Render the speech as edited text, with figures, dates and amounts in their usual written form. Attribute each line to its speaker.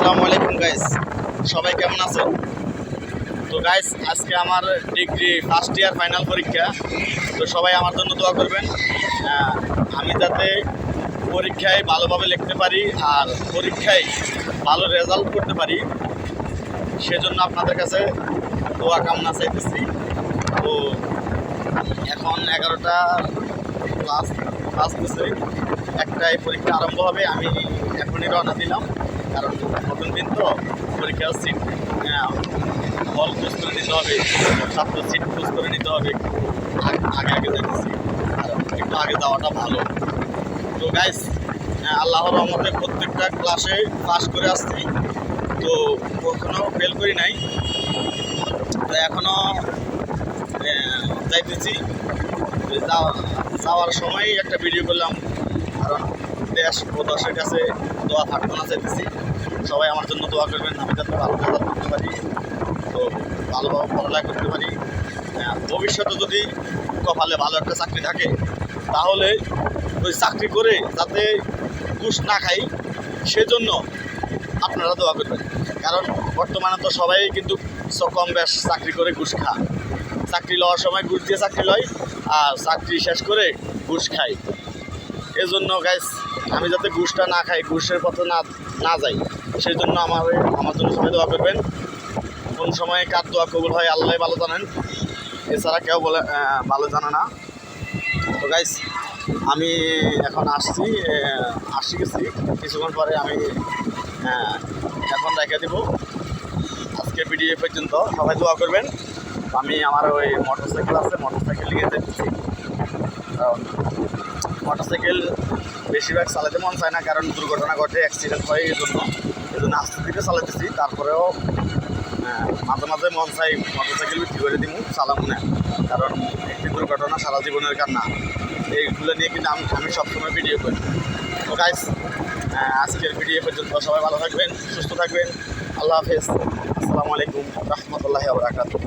Speaker 1: আসসালামু আলাইকুম গাইস, সবাই কেমন আছেন? তো গাইস, আজকে আমার ডিগ্রি ফার্স্ট ইয়ার ফাইনাল পরীক্ষা। তো সবাই আমার জন্য দোয়া করবেন, আমি যাতে পরীক্ষায় ভালোভাবে লিখতে পারি আর পরীক্ষায় ভালো রেজাল্ট করতে পারি, সেজন্য আপনাদের কাছে দোয়া কামনা চাইতেছি। তো এখন 11টা ক্লাস বাজতেছে, একটাই পরীক্ষা আরম্ভ হবে। আমি এখনই রওনা দিলাম, কারণ নতুন দিন তো পরীক্ষার সিট হল খোঁজ করে নিতে হবে, ছাত্র সিট খোঁজ করে নিতে হবে। আগে আগে যাইতেছি, একটু আগে যাওয়াটা ভালো। তো গাইস, আল্লাহর রহমতে প্রত্যেকটা ক্লাসে পাস করে আসছি, তো কখনো ফেল করি নাই। তো এখনও যাইতেছি, যাওয়ার সময় একটা ভিডিও করলাম, কারণ দেশ ও দশের কাছে দোয়া প্রার্থনা চাইতেছি। সবাই আমার জন্য দোয়া করবেন, আমি যাতে ভালো রেজাল্ট করতে পারি, তো ভালোভাবে পড়ালেখা করতে পারি। ভবিষ্যতে যদি কপালে ভালো একটা চাকরি থাকে, তাহলে ওই চাকরি করে যাতে ঘুষ না খাই, সেজন্য আপনারা দোয়া করবেন। কারণ বর্তমানে তো সবাই কিন্তু কম বেশ চাকরি করে ঘুষ খায়। চাকরি লওয়ার সময় ঘুষ দিয়ে চাকরি লয়, আর চাকরি শেষ করে ঘুষ খাই। এজন্য গাইস, আমি যাতে ঘুষটা না খাই, ঘুষের পথে না যাই, সেই জন্য আমার জন্য সবাই দোয়া করবেন। কোন সময় কার দোয়া কবুল হয় আল্লাহ ভালো জানেন, এছাড়া কেউ ভালো জানে না। তো গাইস, আমি এখন আসছি গেছি, কিছুক্ষণ পরে আমি এখন রেখে দেব। আজকে ভিডিও পর্যন্ত সবাই দোয়া করবেন। আমি আমার ওই মোটরসাইকেল আছে, মোটরসাইকেল নিয়ে যাচ্ছি। কারণ মোটরসাইকেল বেশিরভাগ চালাতে মন চায় না, কারণ দুর্ঘটনা ঘটে, অ্যাক্সিডেন্ট হয়। এই জন্য আস্তে ধীরে চালাতেছি। তারপরেও মাঝে মাঝে মন চাই মোটরসাইকেল বিক্রি করে দিব, চালাবো না, কারণ একটি দুর্ঘটনা সারা জীবনের কান্না। এইগুলো নিয়ে কিন্তু আমি সবসময় ভিডিও করি। তো গাইস, আজকের ভিডিও পর্যন্ত সবাই ভালো থাকবেন, সুস্থ থাকবেন। আল্লাহ হাফেজ। আসসালামু আলাইকুম রহমতুল্লাহি ওয়া বারাকাতুহু।